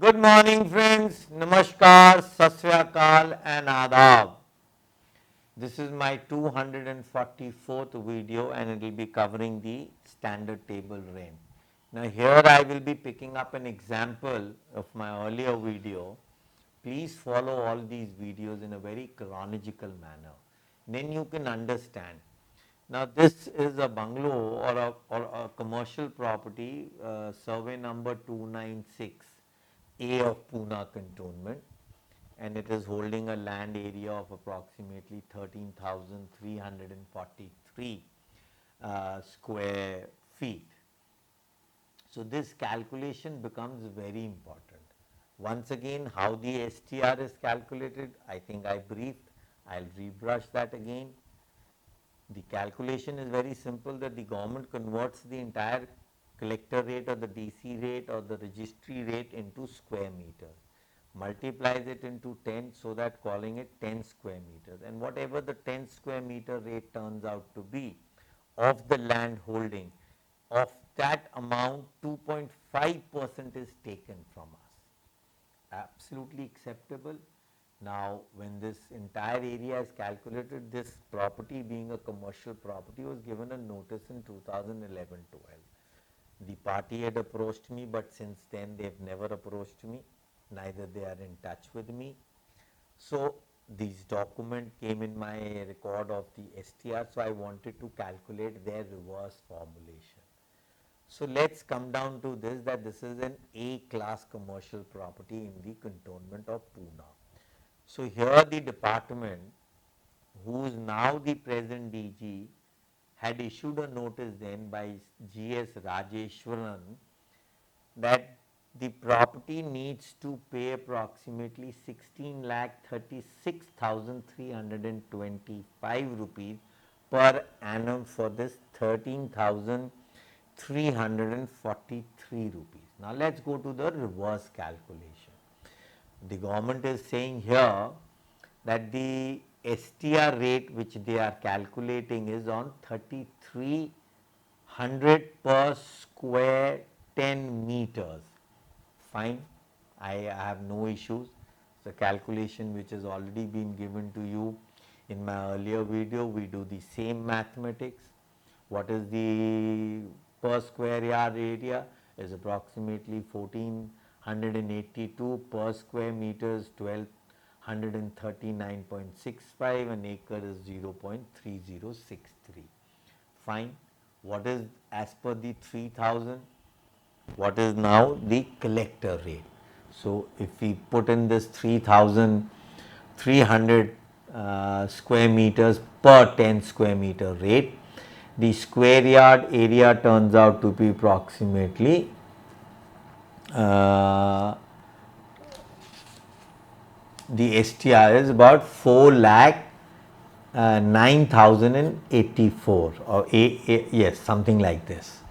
Good morning friends, Namaskar, Sat Sri Akal and Adab. This is my 244th video and it will be covering the standard table rain. Now here I will be picking up an example of my earlier video. Please follow all these videos in a very chronological manner. Then you can understand. Now this is a bungalow or a commercial property, survey number 296. A of Pune Cantonment, and it is holding a land area of approximately 13,343 square feet. So this calculation becomes very important. Once again, how the STR is calculated, I think I briefed. I'll rebrush that again. The calculation is very simple, that the government converts the entire collector rate or the DC rate or the registry rate into square meters, multiplies it into 10, so that calling it 10 square meters, and whatever the 10 square meter rate turns out to be of the land holding, of that amount 2.5% is taken from us. Absolutely acceptable. Now when this entire area is calculated, this property being a commercial property was given a notice in 2011-12. The party had approached me, but since then they have never approached me, neither they are in touch with me. So this document came in my record of the STR, so I wanted to calculate their reverse formulation. So let's come down to this, that this is an A class commercial property in the cantonment of Pune. So here the department, who is now the present DG, had issued a notice then by GS Rajeshwaran that the property needs to pay approximately 16,36,325 rupees per annum for this 13,343 rupees. Now let's go to the reverse calculation. The government is saying here that the STR rate which they are calculating is on 3,300 per square 10 meters. Fine, I have no issues. The calculation which has already been given to you in my earlier video, we do the same mathematics. What is the per square yard area? Is approximately 1482 per square meters, 1239.65. An acre is 0.3063. Fine. What is as per the 3000? What is now the collector rate? So if we put in this 3,300 square meters per 10 square meter rate, the square yard area turns out to be approximately the STR is about 4 lakh 9,084 or yes, something like this,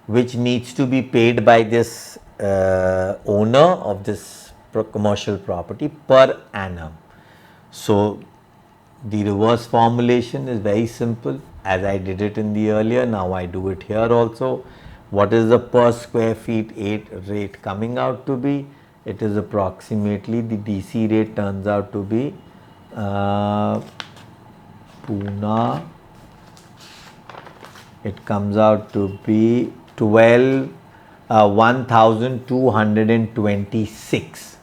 which needs to be paid by this owner of this commercial property per annum. So the reverse formulation is very simple, as I did it in the earlier, now I do it here also. What is the per square feet rate coming out to be? It is approximately, the DC rate turns out to be Pune, it comes out to be 1,226.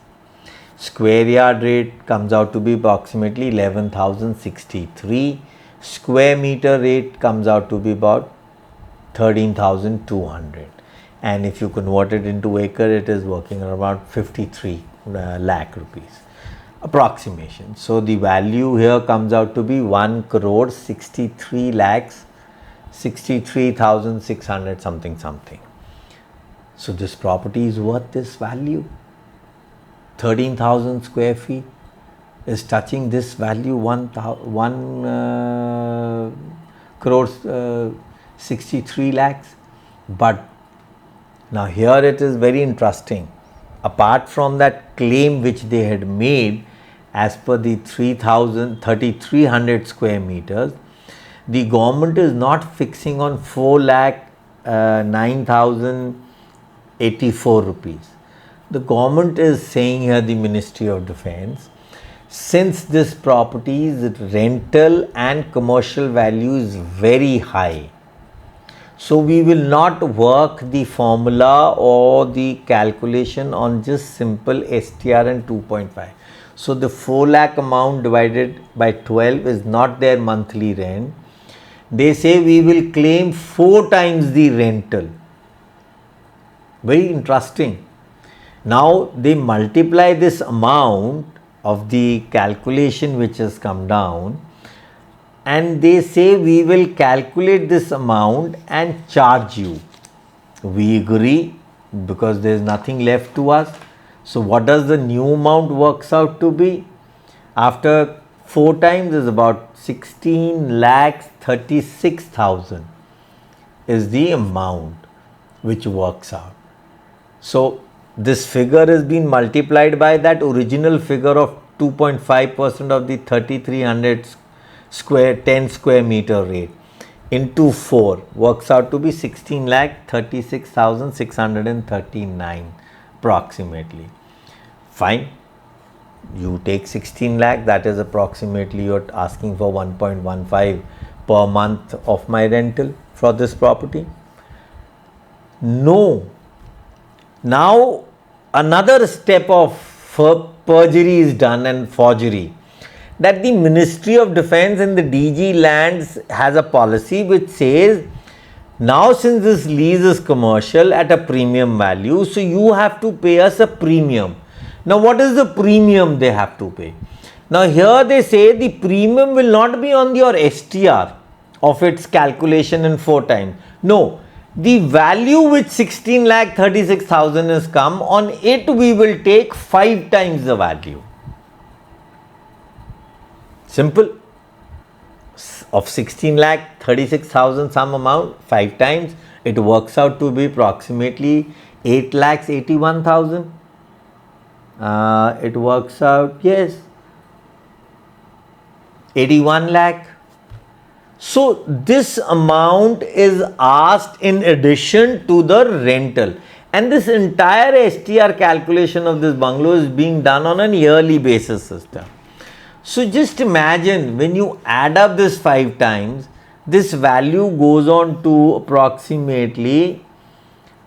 Square yard rate comes out to be approximately 11,063. Square meter rate comes out to be about 13,200. And if you convert it into acre, it is working on about 53 lakh rupees approximation. So the value here comes out to be 1 crore 63 lakhs 63,600 something. So this property is worth this value. 13,000 square feet is touching this value, 1 crore 63 lakhs. But now here it is very interesting. Apart from that claim which they had made as per the 3,300 square meters, the government is not fixing on 4 lakh 9,084 rupees. The government is saying here, the Ministry of Defence, since this property's rental and commercial value is very high, so we will not work the formula or the calculation on just simple STR and 2.5. So the 4 lakh amount divided by 12 is not their monthly rent. They say we will claim 4 times the rental. Very interesting. Now they multiply this amount of the calculation which has come down, and they say we will calculate this amount and charge you. We agree because there is nothing left to us. So what does the new amount works out to be? After 4 times is about 16,36,000 is the amount which works out. So this figure has been multiplied by that original figure of 2.5% of the 3,300 square 10 square meter rate into 4 works out to be 16,36,639 approximately. Fine. You take 16 lakh, that is approximately you're asking for 1.15 per month of my rental for this property. No. Now another step of perjury is done and forgery, that the Ministry of Defence and the DG Lands has a policy which says, now since this lease is commercial at a premium value, so you have to pay us a premium. Now what is the premium they have to pay? Now here they say the premium will not be on your STR of its calculation in 4 times. No, the value which 16,36,000 has come, on it we will take 5 times the value. Simple. Of 16,36,000 some amount, 5 times, it works out to be approximately 8,81,000. It works out, yes, 81 lakh. So this amount is asked in addition to the rental, and this entire STR calculation of this bungalow is being done on an yearly basis system. So just imagine when you add up this 5 times, this value goes on to approximately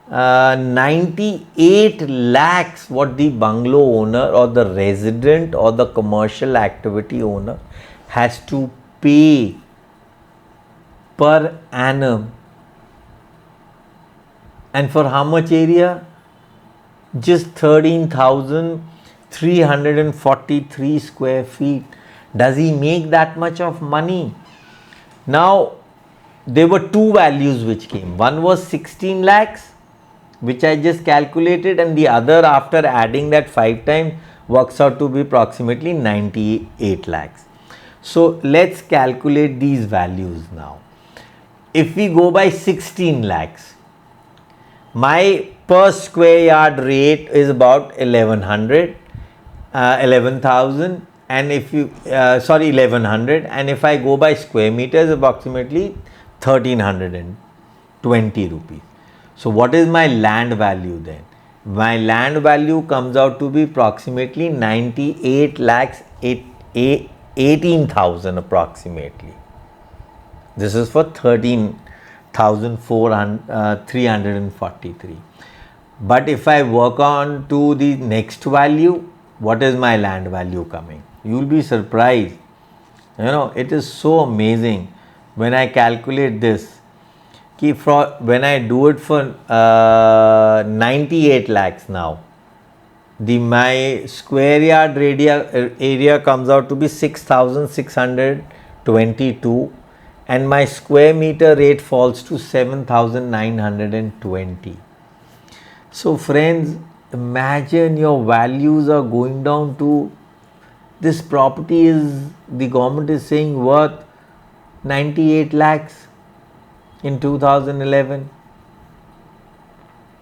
98 lakhs what the bungalow owner or the resident or the commercial activity owner has to pay per annum. And for how much area? Just 13,343 square feet. Does he make that much of money? Now, there were 2 values which came. One was 16 lakhs, which I just calculated, and the other, after adding that 5 times, works out to be approximately 98 lakhs. So let's calculate these values now. If we go by 16 lakhs, my per square yard rate is about 11,000, and if you 1100, and if I go by square meters, approximately 1,320 rupees. So what is my land value then? My land value comes out to be approximately 98 lakhs 18,000 approximately. This is for 13,343. But if I work on to the next value, what is my land value coming? You will be surprised. You know, it is so amazing when I calculate this. When I do it for 98 lakhs now, my square yard area comes out to be 6,622, and my square meter rate falls to 7,920. So friends, imagine your values are going down to, this property is, the government is saying, worth 98 lakhs in 2011.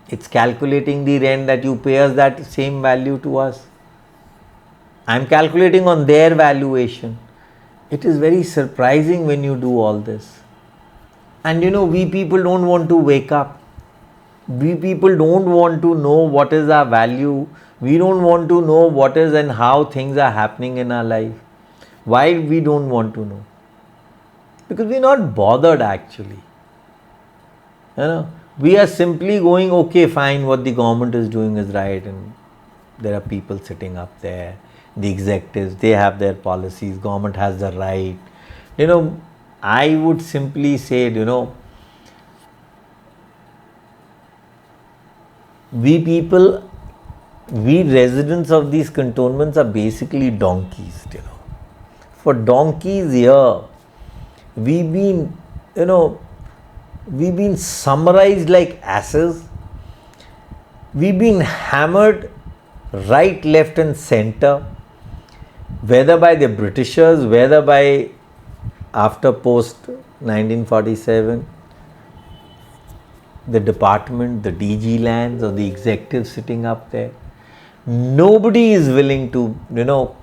It's calculating the rent that you pay us that same value to us. I'm calculating on their valuation. It is very surprising when you do all this. And you know, we people don't want to wake up. We people don't want to know what is our value. We don't want to know what is and how things are happening in our life. Why we don't want to know? Because we're not bothered actually. You know, we are simply going, okay, fine, what the government is doing is right, and there are people sitting up there, the executives, they have their policies, government has the right. You know, I would simply say, you know, we people, we residents of these cantonments are basically donkeys, you know. For donkeys here, we've been, you know, we've been summarized like asses. We've been hammered right, left and center, whether by the Britishers, whether by after post 1947, the department, the DG lands or the executive sitting up there. Nobody is willing to, you know,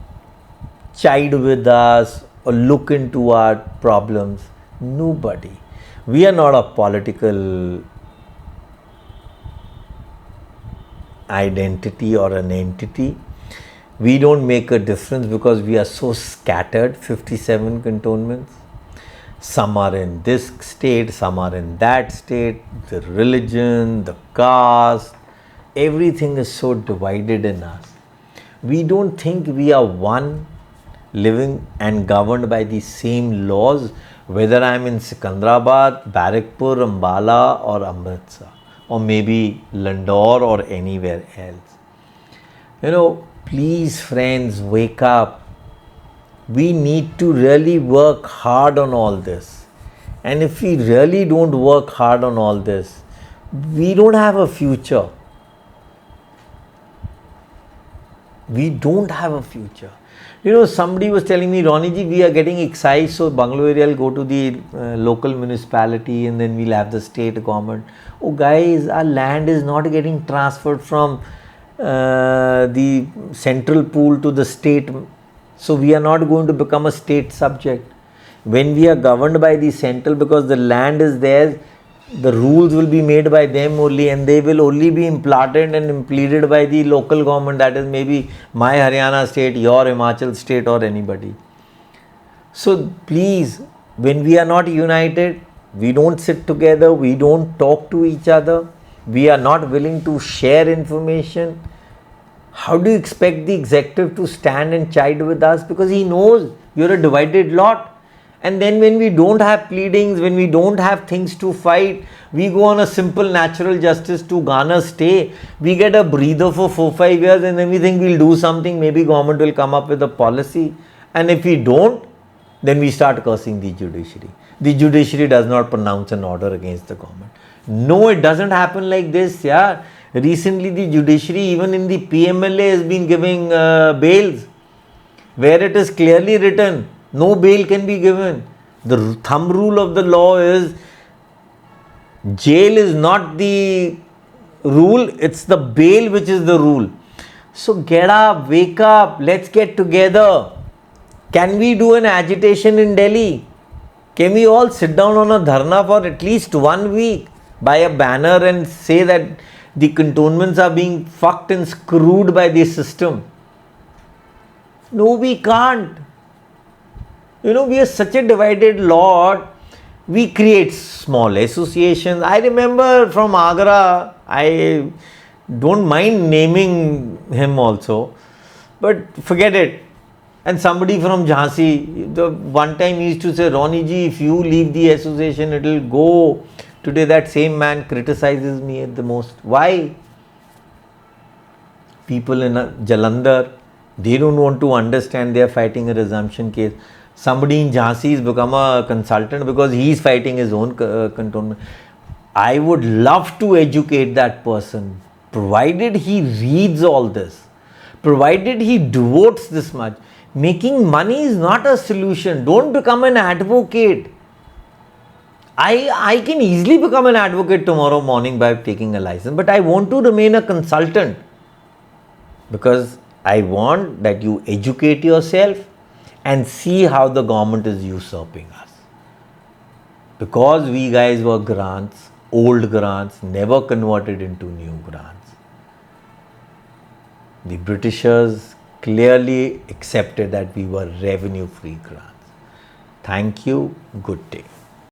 chide with us or look into our problems. Nobody. We are not a political identity or an entity. We don't make a difference because we are so scattered, 57 cantonments. Some are in this state, some are in that state, the religion, the caste, everything is so divided in us. We don't think we are one, living and governed by the same laws, whether I am in Sikandrabad, Barrackpur, Ambala or Amritsar, or maybe Landore or anywhere else. You know, please friends, wake up. We need to really work hard on all this. And if we really don't work hard on all this, we don't have a future. We don't have a future. You know, somebody was telling me, Ronnie ji, we are getting excise, so Bungalow area will go to the local municipality and then we'll have the state government. Oh guys, our land is not getting transferred from the central pool to the state. So we are not going to become a state subject. When we are governed by the central, because the land is theirs, the rules will be made by them only and they will only be implanted and implemented by the local government, that is maybe my Haryana state, your Himachal state or anybody. So please, when we are not united, we don't sit together, we don't talk to each other, we are not willing to share information. How do you expect the executive to stand and chide with us? Because he knows you're a divided lot. And then when we don't have pleadings, when we don't have things to fight, we go on a simple natural justice to garner stay. We get a breather for 4-5 years and then we think we'll do something. Maybe government will come up with a policy. And if we don't, then we start cursing the judiciary. The judiciary does not pronounce an order against the government. No, it doesn't happen like this. Yeah. Recently, the judiciary, even in the PMLA, has been giving bails, where it is clearly written, no bail can be given. The thumb rule of the law is, jail is not the rule, it's the bail which is the rule. So get up, wake up, let's get together. Can we do an agitation in Delhi? Can we all sit down on a dharna for at least 1 week by a banner and say that the cantonments are being fucked and screwed by the system? No, we can't. You know, we are such a divided lot. We create small associations. I remember from Agra, I don't mind naming him also, but forget it. And somebody from Jhansi, the one time he used to say, Ronnie ji, if you leave the association, it will go. Today that same man criticizes me at the most. Why? People in Jalandhar, they don't want to understand, they are fighting a resumption case. Somebody in Jhansi has become a consultant because he is fighting his own cantonment. I would love to educate that person, provided he reads all this, provided he devotes this much. Making money is not a solution. Don't become an advocate. I can easily become an advocate tomorrow morning by taking a license, but I want to remain a consultant because I want that you educate yourself and see how the government is usurping us. Because we guys were grants, old grants, never converted into new grants. The Britishers clearly accepted that we were revenue free grants. Thank you. Good day.